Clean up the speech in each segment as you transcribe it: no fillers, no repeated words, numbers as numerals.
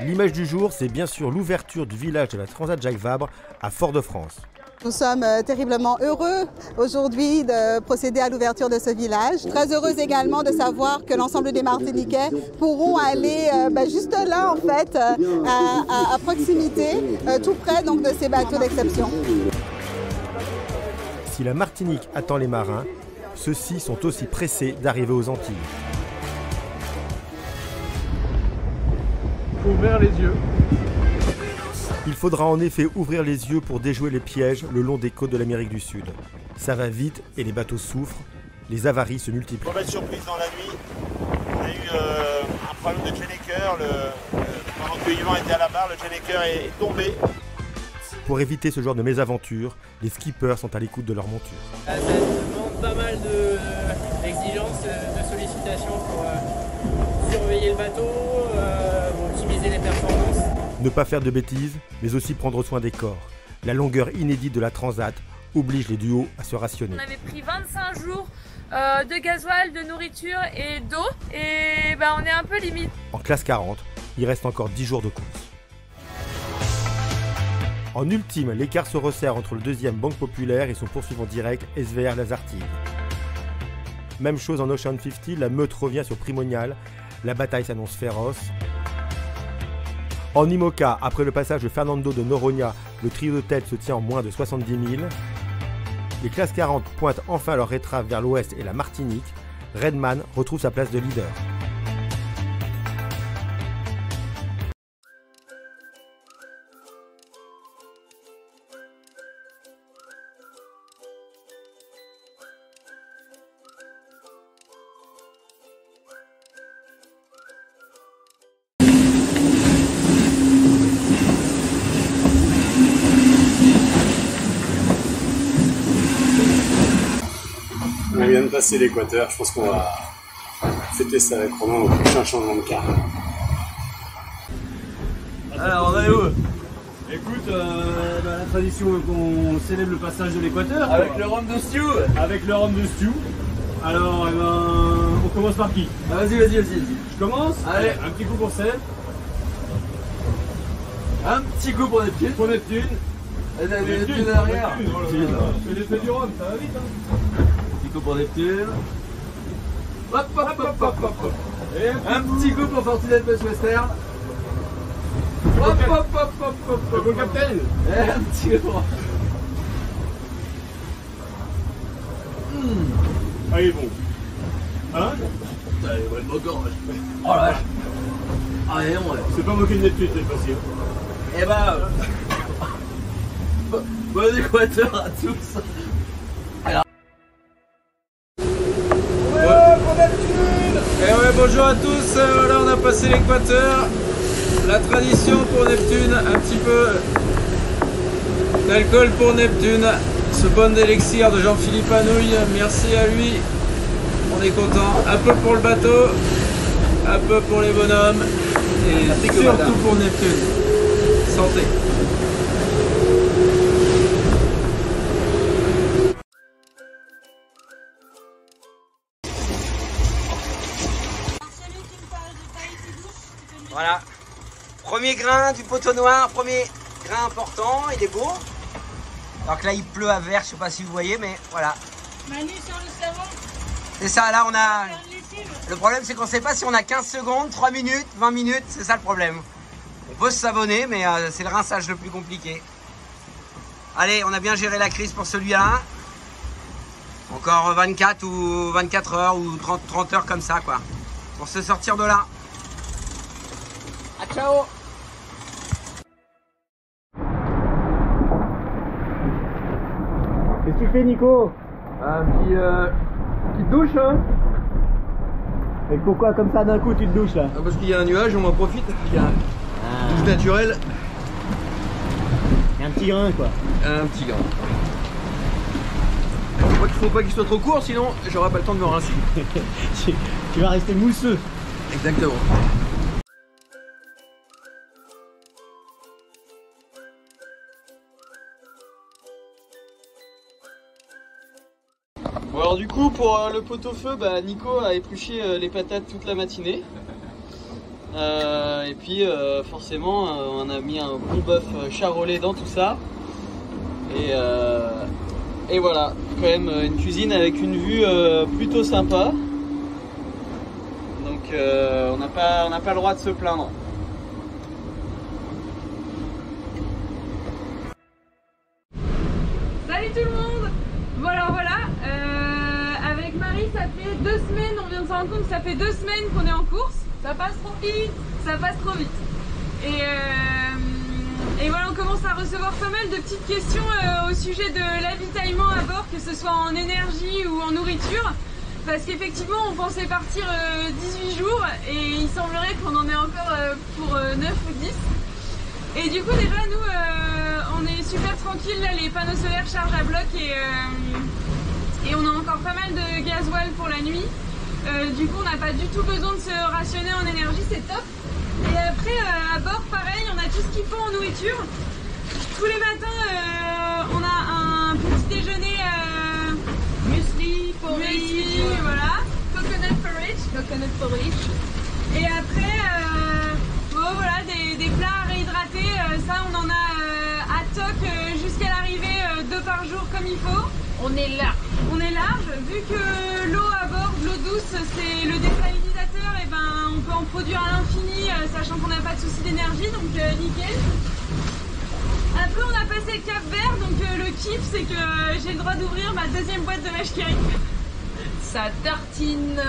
L'image du jour, c'est bien sûr l'ouverture du village de la Transat Jacques Vabre à Fort-de-France. Nous sommes terriblement heureux aujourd'hui de procéder à l'ouverture de ce village. Très heureuse également de savoir que l'ensemble des Martiniquais pourront aller juste là en fait, à proximité, tout près donc, de ces bateaux d'exception. Si la Martinique attend les marins, ceux-ci sont aussi pressés d'arriver aux Antilles. Ouvrir les yeux. Il faudra en effet ouvrir les yeux pour déjouer les pièges le long des côtes de l'Amérique du Sud. Ça va vite et les bateaux souffrent, les avaries se multiplient. Mauvaise surprise dans la nuit, on a eu un problème de Jenneker, pendant que Yvan était à la barre, le Jenneker est tombé. Pour éviter ce genre de mésaventure, les skippers sont à l'écoute de leur monture. Ça demande pas mal d'exigences, de sollicitations pour surveiller le bateau, optimiser les performances. Ne pas faire de bêtises, mais aussi prendre soin des corps. La longueur inédite de la Transat oblige les duos à se rationner. On avait pris 25 jours de gasoil, de nourriture et d'eau, et on est un peu limite. En classe 40, il reste encore 10 jours de course. En ultime, l'écart se resserre entre le deuxième Banque Populaire et son poursuivant direct SVR Lazartigue. Même chose en Ocean 50, la meute revient sur Primonial, la bataille s'annonce féroce. En IMOCA, après le passage de Fernando de Noronha, le trio de tête se tient en moins de 70 000. Les classes 40 pointent enfin leur étrave vers l'ouest et la Martinique. Redman retrouve sa place de leader. On vient de passer l'équateur, je pense qu'on va fêter ça avec Romain au prochain changement de car. Alors on est où? Écoute, la tradition qu'on célèbre le passage de l'équateur. Avec le rhum de stew. Avec le rhum de stew. Alors on commence par qui? Vas-y. Je commence? Allez. Un petit coup pour Seb. Un petit coup pour Neptune. Pour Neptune. Neptune derrière. C'est l'effet du rhum, ça va vite hein. Petit coup pour Neptune. Hop. Et Un petit coup pour Fortunate West Western. Hop. Le beau capitaine. Et un petit coup pour... Ah il est bon. Hein? Allez, ouais, le moqueur. Oh la vache. Allez, non, ouais. C'est pas moqué de Neptune cette fois-ci. Eh bon équateur à tous. Et ouais, bonjour à tous, voilà on a passé l'équateur. La tradition pour Neptune, un petit peu d'alcool pour Neptune. Ce bon élixir de Jean-Philippe Anouilh, merci à lui. On est content. Un peu pour le bateau, un peu pour les bonhommes et surtout pour Neptune. Santé. Voilà, premier grain du poteau noir, premier grain important, il est beau. Donc là il pleut à verre, je sais pas si vous voyez, mais voilà. Manu sur le savon. C'est ça, là on a... Le problème c'est qu'on sait pas si on a 15 secondes, 3 minutes, 20 minutes, c'est ça le problème. On peut se savonner, mais c'est le rinçage le plus compliqué. Allez, on a bien géré la crise pour celui-là. Encore 24 ou 24 heures ou 30 heures comme ça quoi, pour se sortir de là. Ah, ciao. Qu'est-ce que tu fais Nico? Un petite douche hein. Et pourquoi comme ça d'un coup tu te douches là? Parce qu'il y a un nuage, on en profite. Il y a douche naturelle. Il y a un petit grain quoi. Un petit grain. Je crois qu'il faut pas qu'il soit trop court, sinon j'aurai pas le temps de me rincer. Tu vas rester mousseux. Exactement. Bon alors du coup pour le pot-au-feu, Nico a épluché les patates toute la matinée. Et puis forcément on a mis un bon bœuf charolais dans tout ça. Et voilà, quand même une cuisine avec une vue plutôt sympa. Donc on n'a pas le droit de se plaindre. Salut tout le monde! Bon alors voilà, avec Marie ça fait 2 semaines, on vient de se rendre compte que ça fait 2 semaines qu'on est en course. Ça passe trop vite! Ça passe trop vite. Et voilà, on commence à recevoir pas mal de petites questions au sujet de l'avitaillement à bord, que ce soit en énergie ou en nourriture. Parce qu'effectivement, on pensait partir 18 jours et il semblerait qu'on en ait encore pour 9 ou 10. Et du coup, déjà, nous, on est super tranquille. Là, les panneaux solaires chargent à bloc et on a encore pas mal de gasoil pour la nuit. Du coup, on n'a pas du tout besoin de se rationner en énergie, c'est top. Et après, à bord, pareil, on a tout ce qu'il faut en nourriture. Tous les matins, on a un petit déjeuner muesli, porridge, voilà, coconut porridge. Et après, bon, voilà, des plats à réhydrater. Ça, on en a à toc jusqu'à l'arrivée 2 par jour comme il faut. On est large. On est large, vu que l'eau à bord, de l'eau douce, c'est le désalinisateur, et ben on peut en produire à l'infini, sachant qu'on n'a pas de souci d'énergie, donc nickel. Après on a passé le Cap Vert, donc le kiff c'est que j'ai le droit d'ouvrir ma 2e boîte de vache qui rit. Ça tartine.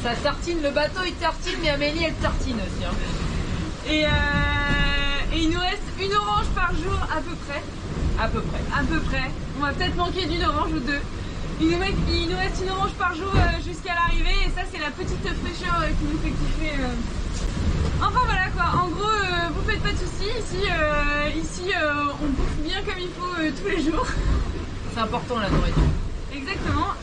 Ça tartine, le bateau il tartine, mais Amélie elle tartine aussi. Hein. Et il nous reste une orange par jour à peu près. À peu près. On va peut-être manquer d'une orange ou 2. Il nous reste une orange par jour jusqu'à l'arrivée et ça c'est la petite fraîcheur qui nous fait kiffer. Enfin voilà quoi, en gros vous faites pas de soucis, ici on bouffe bien comme il faut tous les jours. C'est important la nourriture. Exactement,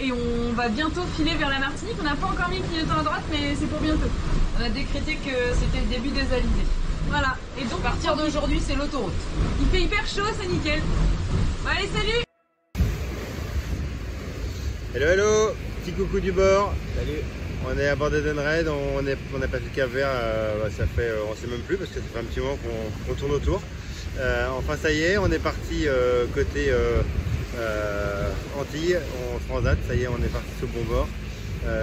et on va bientôt filer vers la Martinique. On n'a pas encore mis le clignotant à droite mais c'est pour bientôt. On a décrété que c'était le début des alizés. Voilà, et donc à partir d'aujourd'hui c'est l'autoroute. Il fait hyper chaud, c'est nickel. Bon, allez, salut! Hello, hello, petit coucou du bord. Salut. On est à bord d'Edenred, on a passé le Cap Vert, ça fait, on sait même plus parce que ça fait un petit moment qu'on tourne autour. Enfin ça y est, on est parti côté Antilles, en transat, ça y est, on est parti sur le bon bord.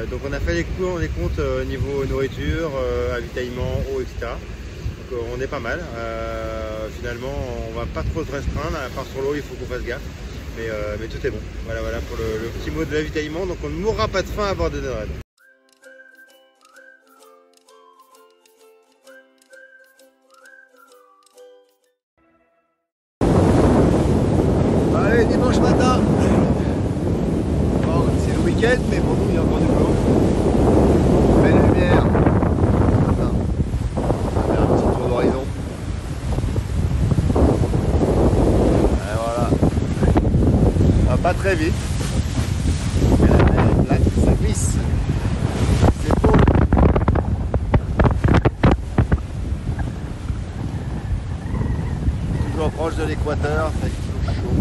Donc on a fait les comptes niveau nourriture, avitaillement, eau, etc. Donc on est pas mal. Finalement, on va pas trop se restreindre, à part sur l'eau, il faut qu'on fasse gaffe. Mais tout est bon. Voilà pour le petit mot de l'avitaillement. Donc on ne mourra pas de faim à bord de Edenred. Allez, dimanche matin. Bon, c'est le week-end, mais pour nous, il y a encore du boulot. Belle lumière. Matin. On va faire un petit tour d'horizon. Et voilà. Ça va pas très vite. Mais la mer est plate, ça glisse. C'est beau. Toujours proche de l'équateur, ça fait toujours chaud.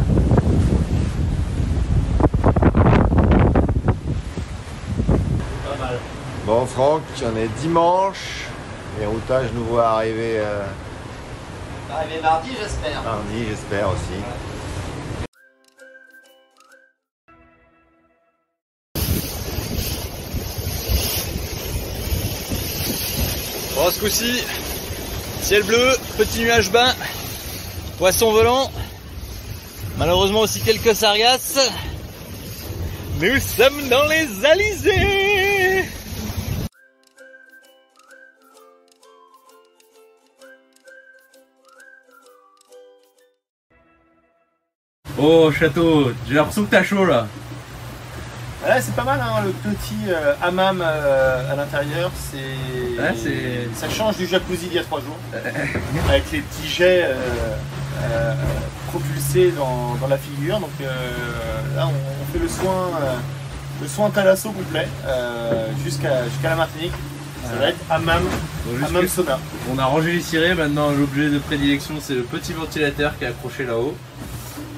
Bon Franck, on est dimanche, les routages nous voient arriver Mardi j'espère. mardi, j'espère aussi. Bon, ce coup-ci, ciel bleu, petit nuage bas, poisson volant, malheureusement aussi quelques sargasses. Nous sommes dans les alizés. Oh château, j'ai l'impression que t'as chaud là. Ouais, c'est pas mal hein, le petit hammam à l'intérieur, ça change du jacuzzi d'il y a 3 jours. Avec les petits jets propulsés dans la figure. Donc là on fait le soin thalasso complet jusqu'à la Martinique. Ça va être hammam sauna. On a rangé les cirés, maintenant l'objet de prédilection c'est le petit ventilateur qui est accroché là-haut.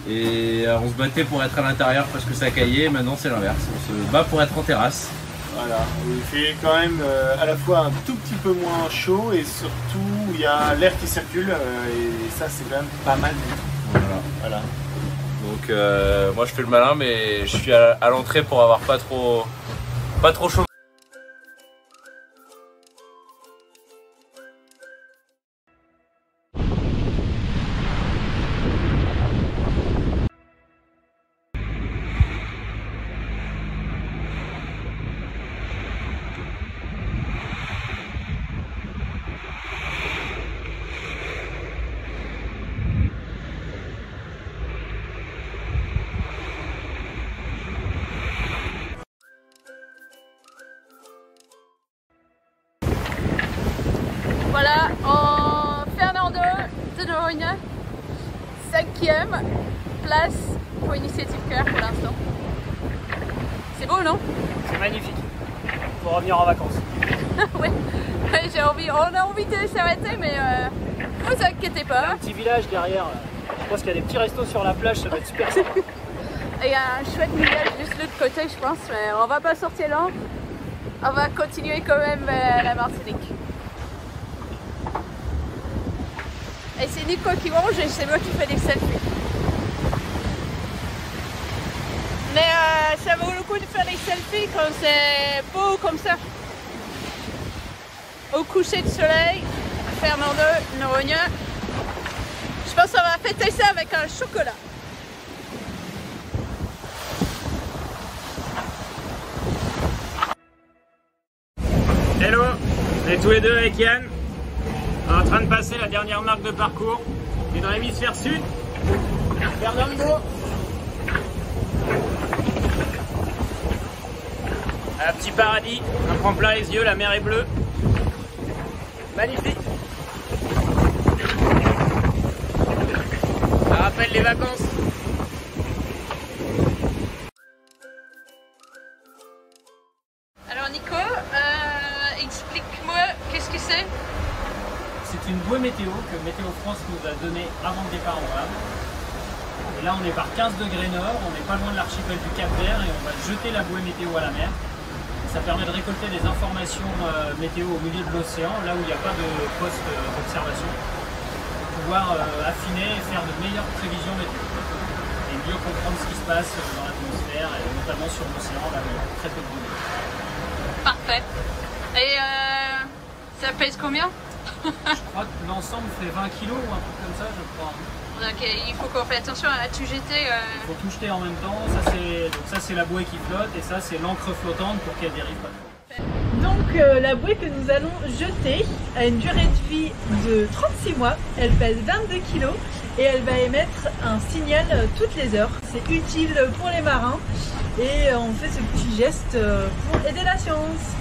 Et on se battait pour être à l'intérieur parce que ça caillait, maintenant c'est l'inverse, on se bat pour être en terrasse. Voilà, il fait quand même à la fois un tout petit peu moins chaud et surtout il y a l'air qui circule et ça c'est quand même pas mal. Voilà. Donc moi je fais le malin mais je suis à l'entrée pour avoir pas trop chaud. Voilà, en Fernando de Noronha, 5e place pour Initiative Cœur pour l'instant. C'est beau, non? C'est magnifique. Faut revenir en vacances. Ouais, on a envie de s'arrêter, mais ne vous inquiétez pas. Un petit village derrière. Je pense qu'il y a des petits restos sur la plage, ça va être super sympa. Il y a un chouette village juste de l'autre côté, je pense, mais on va pas sortir là. On va continuer quand même vers la Martinique. Et c'est Nico qui mange et c'est moi qui fais des selfies. Mais ça vaut le coup de faire des selfies quand c'est beau comme ça. Au coucher de soleil, Fernando Noronha. Je pense qu'on va fêter ça avec un chocolat. Hello, on est tous les deux avec Yann. On est en train de passer la dernière marque de parcours. On est dans l'hémisphère sud. Fernando. Un petit paradis, on prend plein les yeux, la mer est bleue. Magnifique. Ça rappelle les vacances. Alors Nico, explique-moi qu'est-ce que c'est? C'est une bouée météo que Météo France nous a donnée avant le départ en Grave. Et là on est par 15 degrés nord, on n'est pas loin de l'archipel du Cap Vert et on va jeter la bouée météo à la mer. Ça permet de récolter des informations météo au milieu de l'océan, là où il n'y a pas de poste d'observation, pour pouvoir affiner et faire de meilleures prévisions météo. Et mieux comprendre ce qui se passe dans l'atmosphère et notamment sur l'océan, là où il y a très peu de données. Parfait. Et ça pèse combien? Je crois que l'ensemble fait 20 kg ou un truc comme ça, je crois. Donc il faut qu'on fasse attention à tout jeter. Il faut tout jeter en même temps. Ça c'est la bouée qui flotte et ça c'est l'encre flottante pour qu'elle dérive pas trop. Donc la bouée que nous allons jeter a une durée de vie de 36 mois. Elle pèse 22 kg et elle va émettre un signal toutes les heures. C'est utile pour les marins et on fait ce petit geste pour aider la science.